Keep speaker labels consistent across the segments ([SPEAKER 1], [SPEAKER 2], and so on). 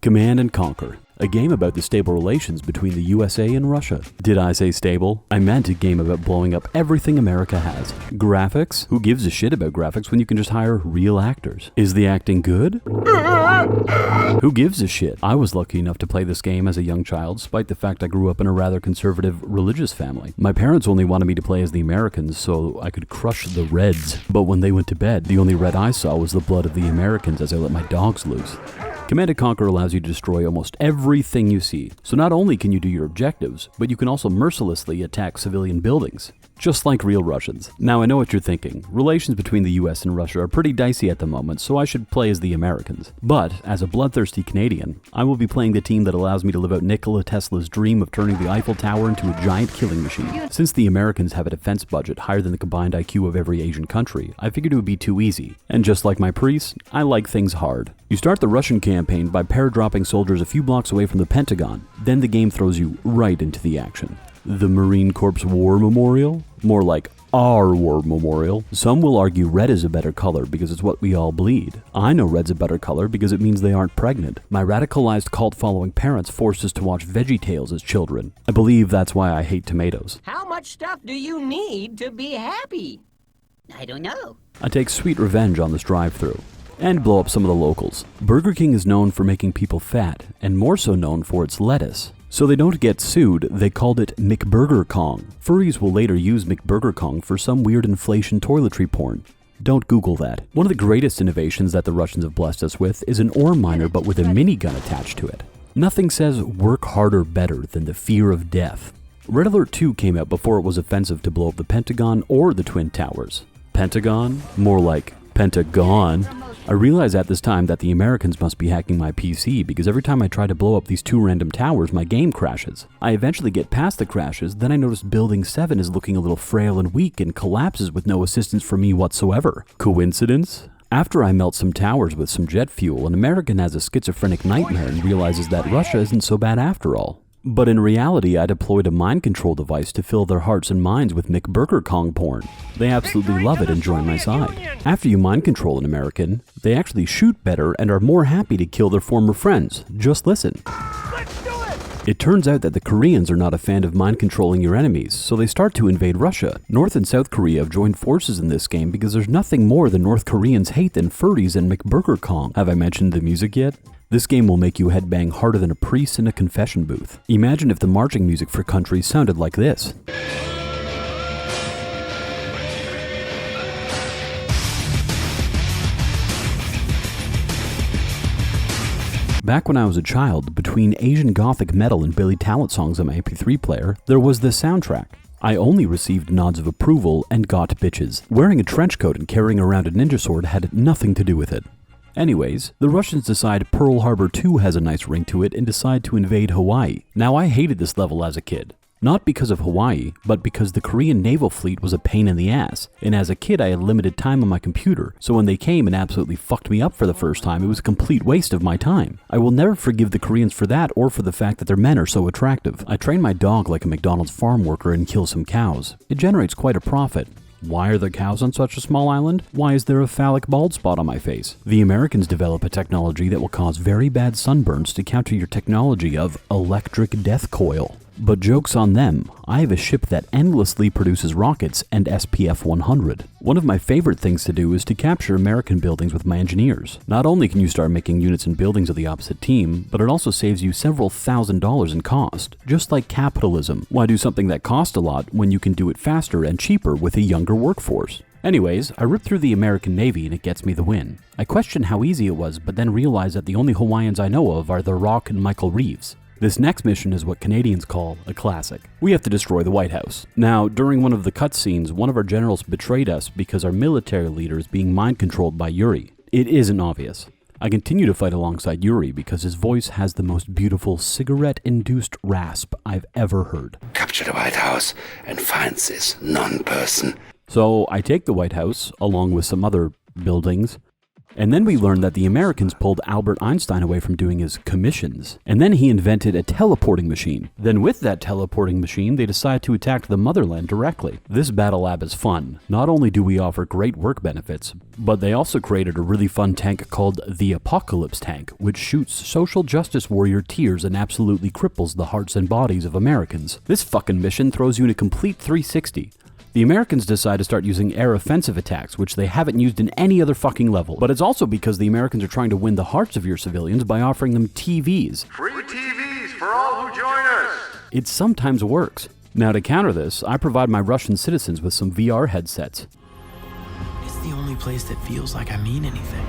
[SPEAKER 1] Command and Conquer, a game about the stable relations between the USA and Russia. Did I say stable? I meant a game about blowing up everything America has. Graphics? Who gives a shit about graphics when you can just hire real actors? Is the acting good? Who gives a shit? I was lucky enough to play this game as a young child, despite the fact I grew up in a rather conservative religious family. My parents only wanted me to play as the Americans so I could crush the Reds. But when they went to bed, the only red I saw was the blood of the Americans as I let my dogs loose. Command & Conquer allows you to destroy almost everything you see. So not only can you do your objectives, but you can also mercilessly attack civilian buildings. Just like real Russians. Now I know what you're thinking. Relations between the US and Russia are pretty dicey at the moment, so I should play as the Americans. But, as a bloodthirsty Canadian, I will be playing the team that allows me to live out Nikola Tesla's dream of turning the Eiffel Tower into a giant killing machine. Since the Americans have a defense budget higher than the combined IQ of every Asian country, I figured it would be too easy. And just like my priest, I like things hard. You start the Russian campaign by paradropping soldiers a few blocks away from the Pentagon. Then the game throws you right into the action. The Marine Corps War Memorial? More like our War Memorial. Some will argue red is a better color because it's what we all bleed. I know red's a better color because it means they aren't pregnant. My radicalized cult-following parents forced us to watch VeggieTales as children. I believe that's why I hate tomatoes.
[SPEAKER 2] How much stuff do you need to be happy? I don't know.
[SPEAKER 1] I take sweet revenge on this drive-thru. And blow up some of the locals. Burger King is known for making people fat, and more so known for its lettuce. So they don't get sued, they called it McBurger Kong. Furries will later use McBurger Kong for some weird inflation toiletry porn. Don't Google that. One of the greatest innovations that the Russians have blessed us with is an ore miner but with a minigun attached to it. Nothing says work harder better than the fear of death. Red Alert 2 came out before it was offensive to blow up the Pentagon or the Twin Towers. Pentagon? More like Pentagon. I realized at this time that the Americans must be hacking my PC because every time I try to blow up these two random towers, my game crashes. I eventually get past the crashes, then I notice Building 7 is looking a little frail and weak and collapses with no assistance from me whatsoever. Coincidence? After I melt some towers with some jet fuel, an American has a schizophrenic nightmare and realizes that Russia isn't so bad after all. But in reality, I deployed a mind control device to fill their hearts and minds with McBurger Kong porn. They absolutely love it and join my side. After you mind control an American, they actually shoot better and are more happy to kill their former friends. Just listen.
[SPEAKER 3] Let's do it!
[SPEAKER 1] It turns out that the Koreans are not a fan of mind controlling your enemies, so they start to invade Russia. North and South Korea have joined forces in this game because there's nothing more than North Koreans hate than furries and McBurger Kong. Have I mentioned the music yet? This game will make you headbang harder than a priest in a confession booth. Imagine if the marching music for countries sounded like this. Back when I was a child, between Asian Gothic metal and Billy Talent songs on my MP3 player, there was this soundtrack. I only received nods of approval and got bitches. Wearing a trench coat and carrying around a ninja sword had nothing to do with it. Anyways, the Russians decide Pearl Harbor 2 has a nice ring to it and decide to invade Hawaii. Now I hated this level as a kid. Not because of Hawaii, but because the Korean naval fleet was a pain in the ass, and as a kid I had limited time on my computer, so when they came and absolutely fucked me up for the first time, it was a complete waste of my time. I will never forgive the Koreans for that or for the fact that their men are so attractive. I train my dog like a McDonald's farm worker and kill some cows. It generates quite a profit. Why are there cows on such a small island? Why is there a phallic bald spot on my face? The Americans develop a technology that will cause very bad sunburns to counter your technology of electric death coil. But joke's on them, I have a ship that endlessly produces rockets and SPF 100. One of my favorite things to do is to capture American buildings with my engineers. Not only can you start making units and buildings of the opposite team, but it also saves you several $1,000s in cost. Just like capitalism, why do something that costs a lot when you can do it faster and cheaper with a younger workforce? Anyways, I rip through the American Navy and it gets me the win. I question how easy it was, but then realize that the only Hawaiians I know of are The Rock and Michael Reeves. This next mission is what Canadians call a classic. We have to destroy the White House. Now, during one of the cutscenes, one of our generals betrayed us because our military leader is being mind-controlled by Yuri. It isn't obvious. I continue to fight alongside Yuri because his voice has the most beautiful cigarette-induced rasp I've ever heard.
[SPEAKER 4] Capture the White House and find this non-person.
[SPEAKER 1] So I take the White House, along with some other buildings, And then we learned that the Americans pulled Albert Einstein away from doing his commissions. And then he invented a teleporting machine. Then with that teleporting machine, they decided to attack the motherland directly. This battle lab is fun. Not only do we offer great work benefits, but they also created a really fun tank called the Apocalypse Tank, which shoots social justice warrior tears and absolutely cripples the hearts and bodies of Americans. This fucking mission throws you in a complete 360. The Americans decide to start using air offensive attacks, which they haven't used in any other fucking level. But it's also because the Americans are trying to win the hearts of your civilians by offering them TVs.
[SPEAKER 3] Free TVs for all who join us!
[SPEAKER 1] It sometimes works. Now to counter this, I provide my Russian citizens with some VR headsets.
[SPEAKER 5] It's the only place that feels like I mean anything.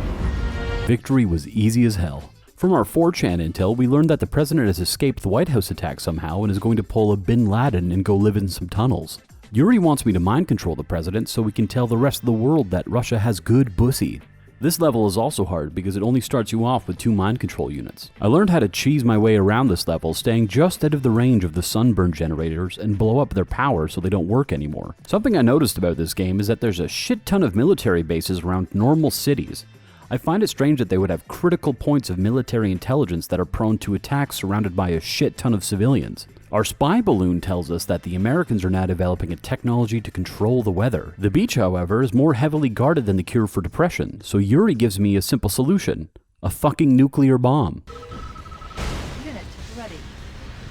[SPEAKER 1] Victory was easy as hell. From our 4chan intel, we learned that the president has escaped the White House attack somehow and is going to pull a Bin Laden and go live in some tunnels. Yuri wants me to mind control the president so we can tell the rest of the world that Russia has good pussy. This level is also hard because it only starts you off with 2 mind control units. I learned how to cheese my way around this level, staying just out of the range of the sunburn generators and blow up their power so they don't work anymore. Something I noticed about this game is that there's a shit ton of military bases around normal cities. I find it strange that they would have critical points of military intelligence that are prone to attacks surrounded by a shit ton of civilians. Our spy balloon tells us that the Americans are now developing a technology to control the weather. The beach, however, is more heavily guarded than the cure for depression, so Yuri gives me a simple solution: a fucking nuclear bomb.
[SPEAKER 6] Unit ready.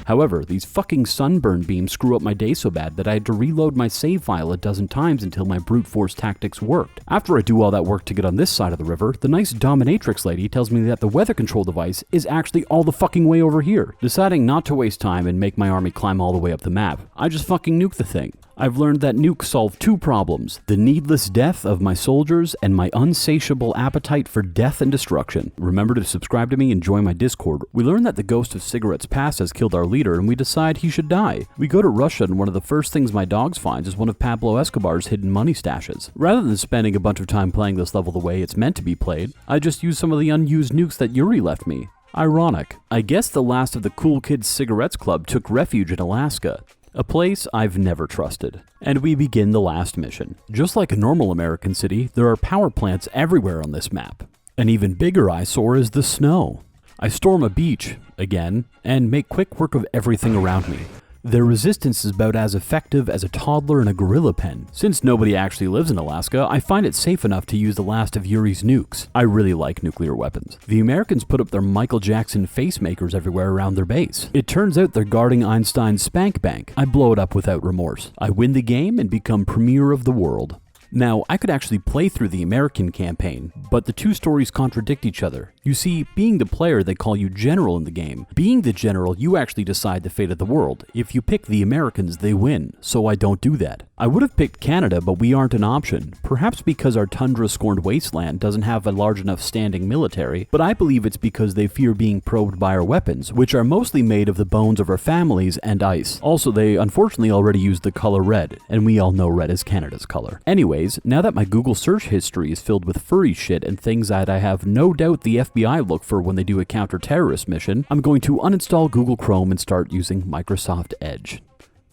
[SPEAKER 1] However, these fucking sunburn beams screw up my day so bad that I had to reload my save file a dozen times until my brute force tactics worked. After I do all that work to get on this side of the river, the nice dominatrix lady tells me that the weather control device is actually all the fucking way over here. Deciding not to waste time and make my army climb all the way up the map, I just fucking nuke the thing. I've learned that nukes solve 2 problems: the needless death of my soldiers and my unsatiable appetite for death and destruction. Remember to subscribe to me and join my Discord. We learn that the ghost of Cigarettes Past has killed our leader and we decide he should die. We go to Russia and one of the first things my dogs finds is one of Pablo Escobar's hidden money stashes. Rather than spending a bunch of time playing this level the way it's meant to be played, I just use some of the unused nukes that Yuri left me. Ironic. I guess the last of the Cool Kids Cigarettes Club took refuge in Alaska. A place I've never trusted. And we begin the last mission. Just like a normal American city, there are power plants everywhere on this map. An even bigger eyesore is the snow. I storm a beach, again, and make quick work of everything around me. Their resistance is about as effective as a toddler in a gorilla pen. Since nobody actually lives in Alaska, I find it safe enough to use the last of Yuri's nukes. I really like nuclear weapons. The Americans put up their Michael Jackson face makers everywhere around their base. It turns out they're guarding Einstein's spank bank. I blow it up without remorse. I win the game and become premier of the world. Now, I could actually play through the American campaign, but the 2 stories contradict each other. You see, being the player, they call you general in the game. Being the general, you actually decide the fate of the world. If you pick the Americans, they win, so I don't do that. I would have picked Canada, but we aren't an option. Perhaps because our tundra-scorned wasteland doesn't have a large enough standing military, but I believe it's because they fear being probed by our weapons, which are mostly made of the bones of our families and ice. Also, they unfortunately already used the color red, and we all know red is Canada's color. Anyways, now that my Google search history is filled with furry shit and things that I have no doubt the FBI look for when they do a counter-terrorist mission, I'm going to uninstall Google Chrome and start using Microsoft Edge.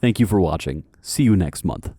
[SPEAKER 1] Thank you for watching. See you next month.